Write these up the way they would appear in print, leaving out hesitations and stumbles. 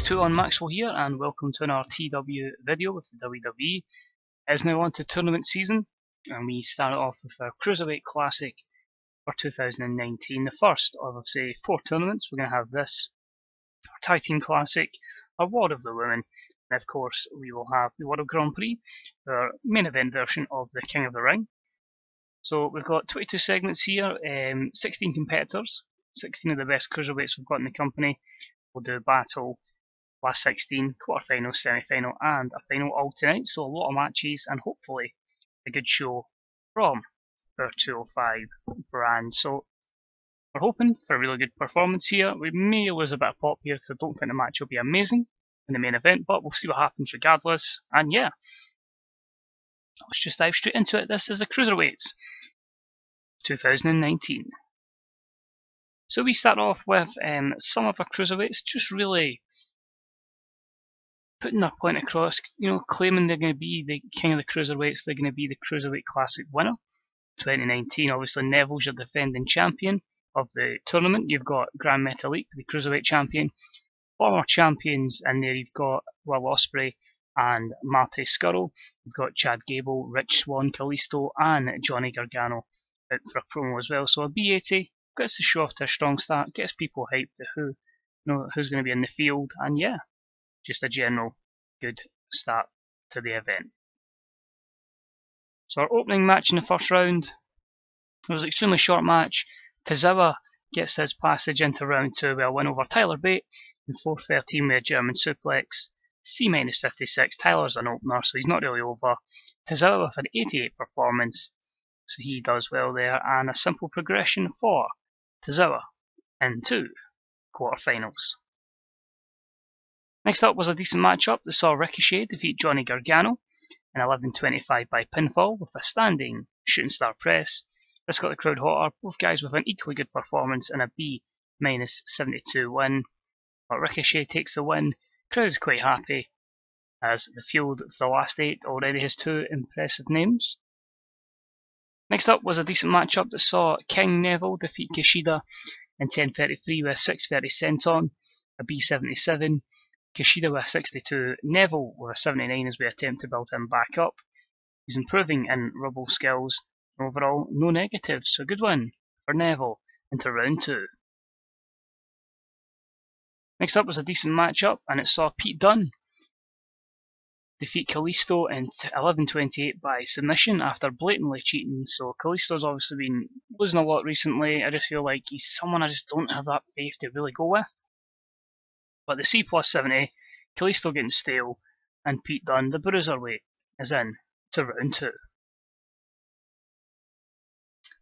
2 on Maxwell here, and welcome to another TW video with the WWE. It is now on to tournament season, and we start off with our Cruiserweight Classic for 2019. The first of, say, 4 tournaments. We're going to have this, our Tag Team Classic, our War of the Women, and of course we will have the World Grand Prix, our main event version of the King of the Ring. So we've got 22 segments here, 16 competitors, 16 of the best cruiserweights we've got in the company. We'll do a battle, last 16, quarter-final, semi-final and a final all tonight. So a lot of matches and hopefully a good show from our 205 brand. So we're hoping for a really good performance here. We may lose a bit of pop here because I don't think the match will be amazing in the main event, but we'll see what happens regardless. And yeah, let's just dive straight into it. This is the Cruiserweights 2019. So we start off with some of our cruiserweights just really putting their point across, claiming they're going to be the king of the cruiserweights, they're going to be the Cruiserweight Classic winner 2019. Obviously Neville's your defending champion of the tournament. You've got Grand Metalik, the Cruiserweight champion. Former champions in there, you've got Will Ospreay and Marty Scurll. You've got Chad Gable, Rich Swann, Kalisto and Johnny Gargano out for a promo as well. So a B80 gets the show off to a strong start, gets people hyped to who's going to be in the field, and yeah, just a general good start to the event. So our opening match in the first round was an extremely short match. Tozawa gets his passage into round 2 with a win over Tyler Bate in 4:13 with a German suplex. C-56, Tyler's an opener, so he's not really over. Tozawa with an 88 performance, so he does well there, and a simple progression for Tozawa into quarterfinals. Next up was a decent matchup that saw Ricochet defeat Johnny Gargano in 11:25 by pinfall with a standing shooting star press. This got the crowd hotter, both guys with an equally good performance and a B-72 win. But Ricochet takes the win. Crowd is quite happy as the field of the last 8 already has 2 impressive names. Next up was a decent matchup that saw King Neville defeat Kushida in 10:33 with a 6:30 senton, a B-77. Kushida with a 62, Neville with a 79 as we attempt to build him back up. He's improving in rubble skills. Overall, no negatives, so good win for Neville into round 2. Next up was a decent matchup, and it saw Pete Dunne defeat Kalisto in 11:28 by submission after blatantly cheating. So Kalisto's obviously been losing a lot recently. I just feel like he's someone I just don't have that faith to really go with. But the C+70, Kalisto getting stale, and Pete Dunne, the Bruiserweight, is in to round 2.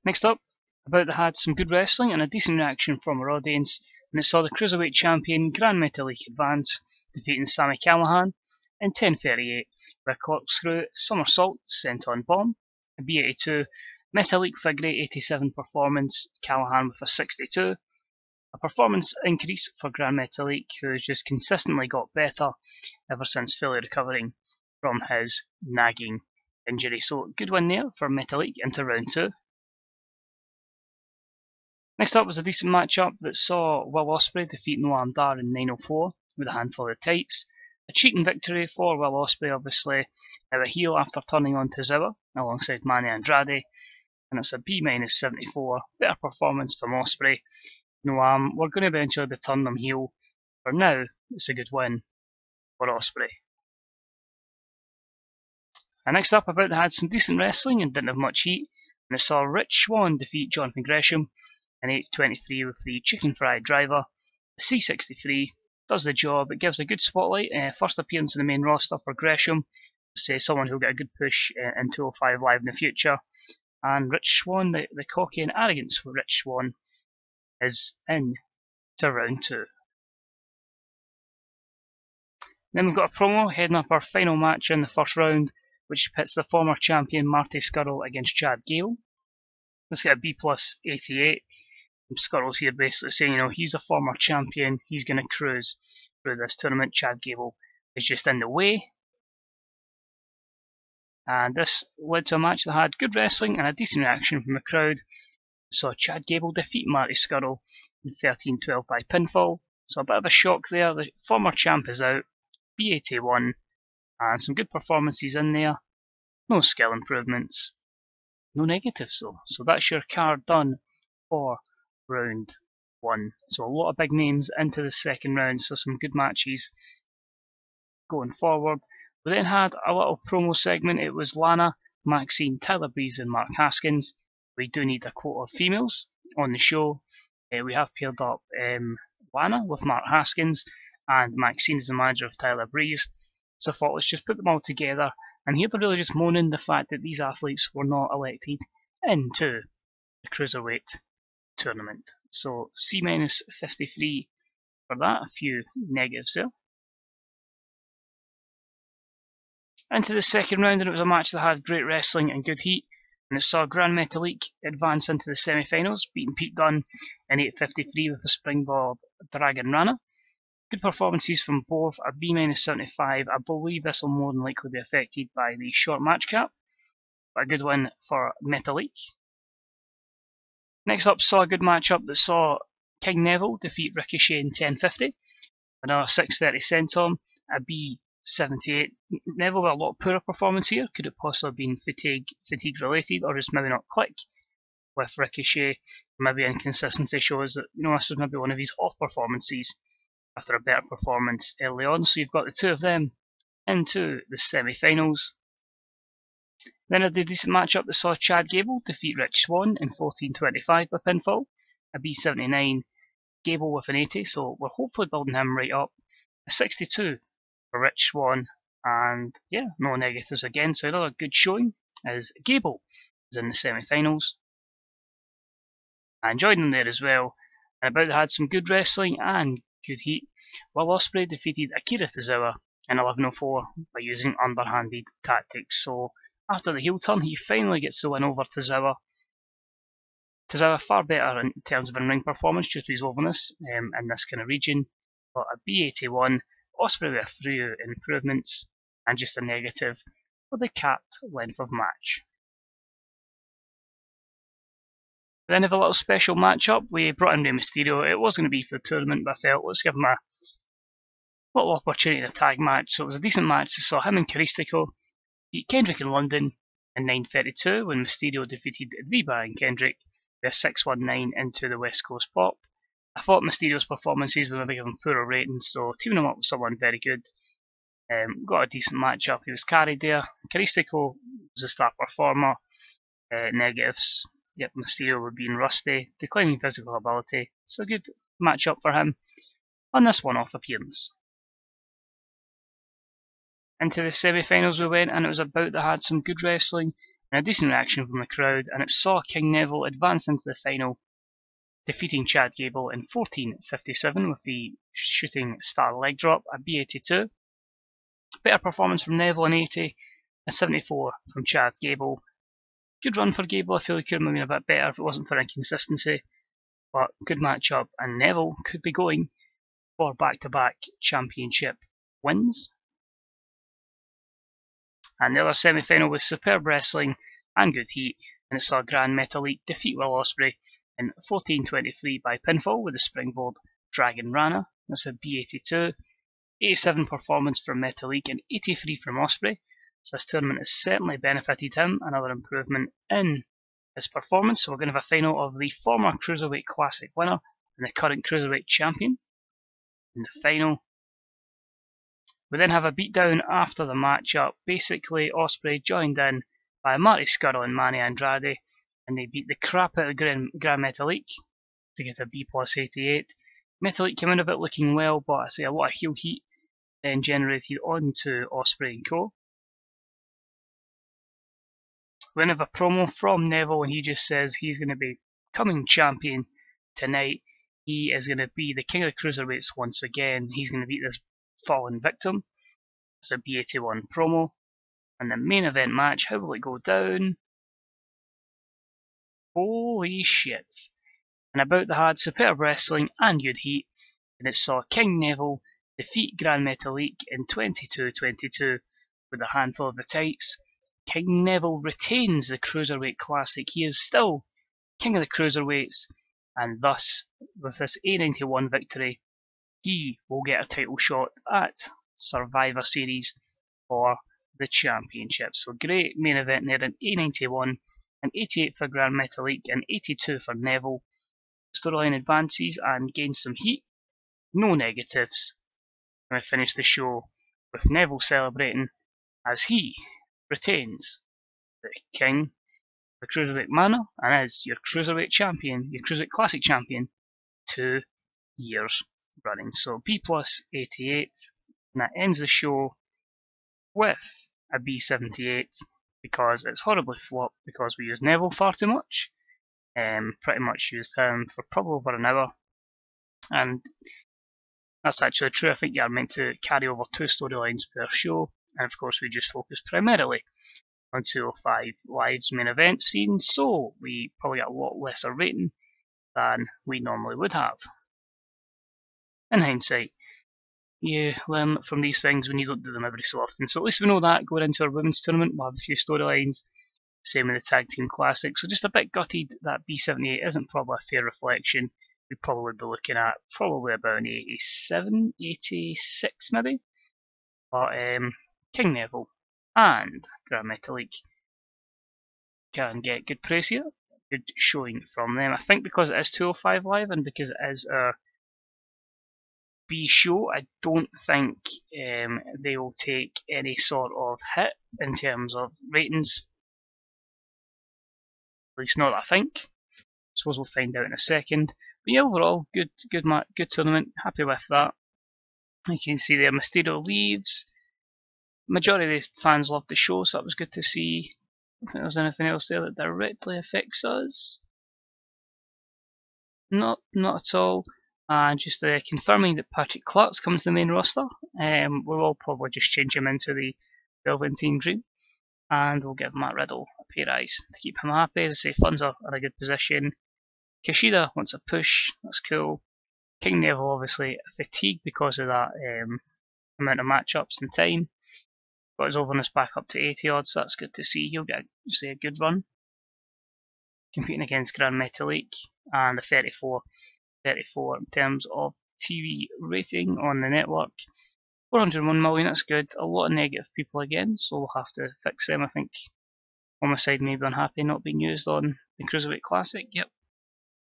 Next up, About that had some good wrestling and a decent reaction from our audience, and it saw the Cruiserweight champion Grand Metalik advance, defeating Sami Callihan in 10:38 with a corkscrew somersault senton bomb, a B82, Metalik with a great 87 performance, Callihan with a 62. A performance increase for Grand Metalik, who has just consistently got better ever since fully recovering from his nagging injury. So good win there for Metalik into round 2. Next up was a decent matchup that saw Will Ospreay defeat Noam Dar in 9:04 with a handful of tights. A cheating victory for Will Ospreay, obviously, now a heel after turning on Tozawa alongside Manny Andrade, and it's a B-74, better performance from Ospreay. Noam, we're going to eventually turn them heel. For now, it's a good win for Ospreay. And next up, About that had some decent wrestling and didn't have much heat, and it saw Rich Swann defeat Jonathan Gresham in 8:23 with the chicken fried driver. The C63 does the job. It gives a good spotlight. First appearance in the main roster for Gresham. Say someone who'll get a good push in 205 Live in the future. And Rich Swann, the cocky and arrogance for Rich Swann, is in to round 2. Then we've got a promo heading up our final match in the first round, which pits the former champion Marty Scurll against Chad Gable. Let's get a B+88. Scurll's here basically saying, he's a former champion, he's going to cruise through this tournament. Chad Gable is just in the way. And this led to a match that had good wrestling and a decent reaction from the crowd. Saw Chad Gable defeat Marty Scurll in 13:12 by pinfall. So a bit of a shock there. The former champ is out, B81, and some good performances in there. No skill improvements, no negatives though. So that's your card done for round 1. So a lot of big names into the second round, so some good matches going forward. We then had a little promo segment. It was Lana, Maxine, Tyler Breeze and Mark Haskins. We do need a quota of females on the show. We have paired up Lana with Mark Haskins, and Maxine is the manager of Tyler Breeze. So I thought let's just put them all together, and here they're really just moaning the fact that these athletes were not elected into the Cruiserweight tournament. So C-53 for that, a few negatives there. Into the second round, and it was a match that had great wrestling and good heat, and it saw Gran Metalik advance into the semi-finals, beating Pete Dunne in 8:53 with a springboard Dragon Rana. Good performances from both, a B-75. I believe this will more than likely be affected by the short match cap, but a good win for Metalik. Next up saw a good matchup that saw King Neville defeat Ricochet in 10:50. Another 6:30 senton, a B-78. Neville with a lot of poorer performance here. Could it possibly have been fatigue related, or just maybe not click with Ricochet? Maybe inconsistency shows that this was maybe one of his off performances after a better performance early on. So you've got the two of them into the semi-finals. Then a decent matchup that saw Chad Gable defeat Rich Swann in 14:25 by pinfall. A B-79, Gable with an 80, so we're hopefully building him right up. A 62 for Rich Swann, and yeah, no negatives again, so another good showing as Gable is in the semi-finals. I enjoyed him there as well, and about had some good wrestling and good heat. Will Ospreay defeated Akira Tozawa in 11:04 by using underhanded tactics. So after the heel turn, he finally gets the win over Tozawa. Tozawa far better in terms of in-ring performance due to his overness in this kind of region, but a B-81, Ospreay with a few improvements and just a negative for the capped length of match. We then have a little special matchup. We brought in Rey Mysterio. It was going to be for the tournament, but I felt let's give him a little opportunity in a tag match. So it was a decent match. I saw him and Caristico beat Kendrick in London in 9:32 when Mysterio defeated Reba and Kendrick with a 619 into the West Coast Pop. I thought Mysterio's performances were maybe given poorer ratings, so teaming him up with someone very good. Got a decent matchup. He was carried there. Caristico was a star performer. Negatives. Yep, Mysterio were being rusty, declining physical ability, so good matchup for him on this one-off appearance. Into the semi-finals we went, and it was a bout that had some good wrestling and a decent reaction from the crowd, and it saw King Neville advance into the final, defeating Chad Gable in 14:57 with the shooting star leg drop, a B-82. Better performance from Neville in 80, a 74 from Chad Gable. Good run for Gable. I feel he could have been a bit better if it wasn't for inconsistency, but good matchup, and Neville could be going for back-to-back championship wins. And the other semi-final was superb wrestling and good heat, and it saw Gran Metalik defeat Will Ospreay in 14:23 by pinfall with a springboard Dragon Rana. That's a B-82. 87 performance from Metalik and 83 from Ospreay. So this tournament has certainly benefited him, another improvement in his performance. So we're going to have a final of the former Cruiserweight Classic winner and the current Cruiserweight champion in the final. We then have a beatdown after the matchup. Basically, Ospreay joined in by Marty Scurll and Manny Andrade, and they beat the crap out of Gran Metalik to get a B+88. Metalik came out of it looking well, but I say a lot of heel heat then generated onto Ospreay and co. We then have a promo from Neville, and he just says he's going to be becoming champion tonight. He is going to be the king of the cruiserweights once again. He's going to beat this fallen victim. It's a B81 promo. And the main event match, how will it go down? Holy shit. And about the had superb wrestling and good heat, and it saw King Neville defeat Gran Metalik in 22:22 with a handful of the tights. King Neville retains the Cruiserweight Classic. He is still king of the Cruiserweights, and thus, with this A91 victory, he will get a title shot at Survivor Series for the championship. So great main event there in A91, an 88 for Grand Metalik, and 82 for Neville. Storyline advances and gains some heat, no negatives. And I finish the show with Neville celebrating as he retains the King, the Cruiserweight manner, and is your Cruiserweight champion, your Cruiserweight Classic champion, 2 years running. So B plus 88, and that ends the show with a B78 because it's horribly flopped because we used Neville far too much. Pretty much used him for probably over an hour, and that's actually true. I think you're meant to carry over 2 storylines per show, and of course we just focus primarily on 205 Live's main event scene, so we probably get a lot lesser rating than we normally would have. In hindsight, you learn from these things when you don't do them every so often. So at least we know that going into our women's tournament, we'll have a few storylines. Same with the Tag Team Classic. So just a bit gutted that B78 isn't probably a fair reflection. We'd probably be looking at probably about an 87, 86 maybe. But King Neville and Grand Metalik can get good praise here, good showing from them. I think because it is 205 Live and because it is our B show, I don't think they will take any sort of hit in terms of ratings. At least not that I think. I suppose we'll find out in a second. But yeah, overall, good tournament. Happy with that. You can see there, Mysterio leaves. Majority of the fans loved the show, so that was good to see. I don't think there's anything else there that directly affects us. Not at all. And just confirming that Patrick Clark's coming to the main roster. We'll all probably just change him into the Velveteen Dream. And we'll give Matt Riddle a pay rise to keep him happy. As I say, funds are in a good position. Kushida wants a push, that's cool. King Neville obviously fatigued because of that amount of matchups and time. Got his overness back up to 80 odds, so that's good to see. He'll get a good run. Competing against Grand Metalik and a 34 in terms of TV rating on the network. 401 million, that's good. A lot of negative people again, so we'll have to fix them. I think on my side maybe unhappy not being used on the Cruiserweight Classic. Yep,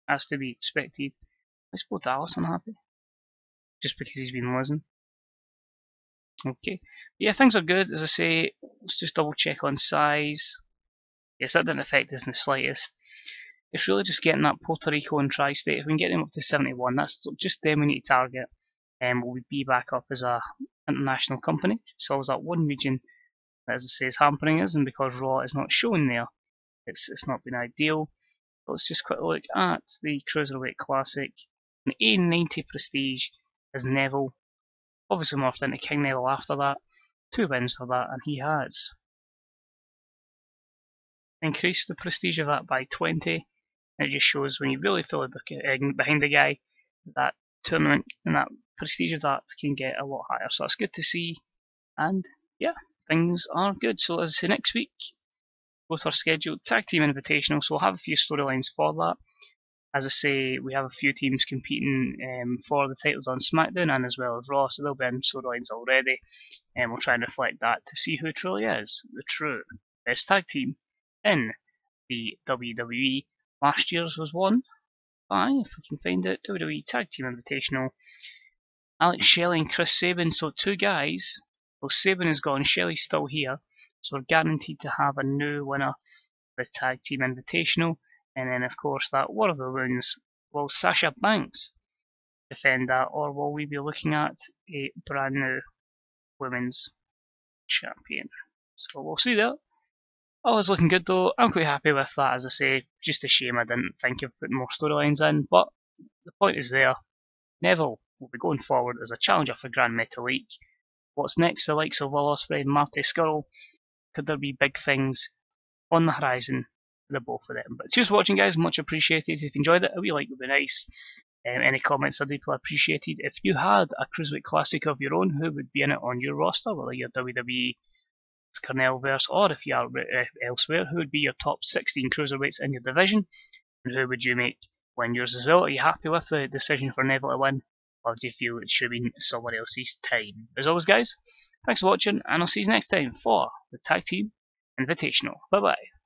as to be expected. Let's Bo Dallas unhappy, just because he's been losing. Okay, yeah, things are good. As I say, let's just double check on size. Yes, that didn't affect us in the slightest. It's really just getting that Puerto Rico and Tri-State. If we can get them up to 71, that's just them we need to target. And we'll be back up as a international company. So always that one region that, as I say, is hampering us, and because Raw is not showing there, it's not been ideal. But let's just quickly look at the Cruiserweight Classic. An A90 Prestige is Neville. Obviously morphed into King Neville after that. 2 wins for that, and he has increased the prestige of that by 20. And it just shows when you really feel behind the guy, that tournament and that prestige of that can get a lot higher. So that's good to see. And yeah, things are good. So as I say, next week, both are scheduled Tag Team Invitational, so we'll have a few storylines for that. As I say, we have a few teams competing for the titles on SmackDown and as well as Raw, so they'll be in storylines already. And we'll try and reflect that to see who truly is the true best tag team in the WWE. Last year's was won by, if we can find it, WWE Tag Team Invitational. Alex Shelley and Chris Sabin, so 2 guys. Well, Sabin is gone, Shelley's still here, so we're guaranteed to have a new winner for the Tag Team Invitational. And then, of course, that War of the Wounds. Will Sasha Banks defend that, or will we be looking at a brand new women's champion? So we'll see that. All is looking good though. I'm quite happy with that, as I say. Just a shame I didn't think of putting more storylines in, but the point is there. Neville will be going forward as a challenger for Grand Metalik. What's next? The likes of Will Ospreay and Marty Scurll. Could there be big things on the horizon for the both of them? But cheers for watching, guys. Much appreciated. If you enjoyed it, a wee like would be nice. Any comments are deeply appreciated. If you had a Cruiserweight Classic of your own, who would be in it on your roster, whether you're WWE, Cornellverse, or if you are elsewhere, who would be your top 16 Cruiserweights in your division, and who would you make win yours as well? Are you happy with the decision for Neville to win? or do you feel it should have been someone else's time? As always, guys, thanks for watching, and I'll see you next time for the Tag Team Invitational. Bye bye.